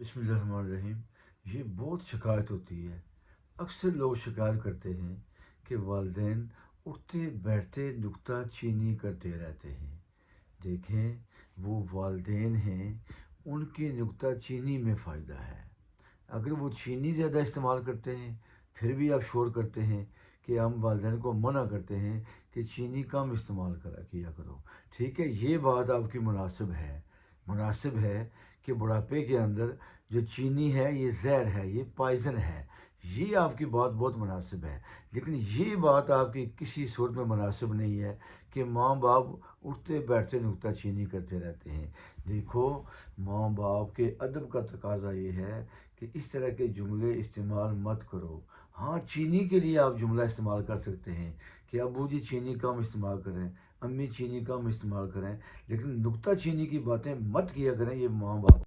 बिस्मिल्लाहिर्रहमानिर्रहीम। ये बहुत शिकायत होती है। अक्सर लोग शिकायत करते हैं कि वालिदैन उठते बैठते नुक्ताचीनी करते रहते हैं। देखें, वो वालिदैन हैं, उनकी नुक्ताचीनी में फ़ायदा है। अगर वो चीनी ज़्यादा इस्तेमाल करते हैं, फिर भी आप शोर करते हैं कि हम वालिदैन को मना करते हैं कि चीनी कम इस्तेमाल करा किया करो। ठीक है, ये बात आपकी मुनासिब है कि बुढ़ापे के अंदर जो चीनी है ये ज़हर है, ये पॉइज़न है। ये आपकी बात बहुत मुनासिब है, लेकिन ये बात आपकी किसी सूरत में मुनासिब नहीं है कि माँ बाप उठते बैठते नुक्ताचीनी करते रहते हैं। देखो, माँ बाप के अदब का तकाज़ा ये है कि इस तरह के जुमले इस्तेमाल मत करो। हाँ, चीनी के लिए आप जुमला इस्तेमाल कर सकते हैं कि अब्बू जी चीनी कम इस्तेमाल करें, अम्मी चीनी कम इस्तेमाल करें, लेकिन नुक्ताचीनी की बातें मत किया करें। ये माँ बाप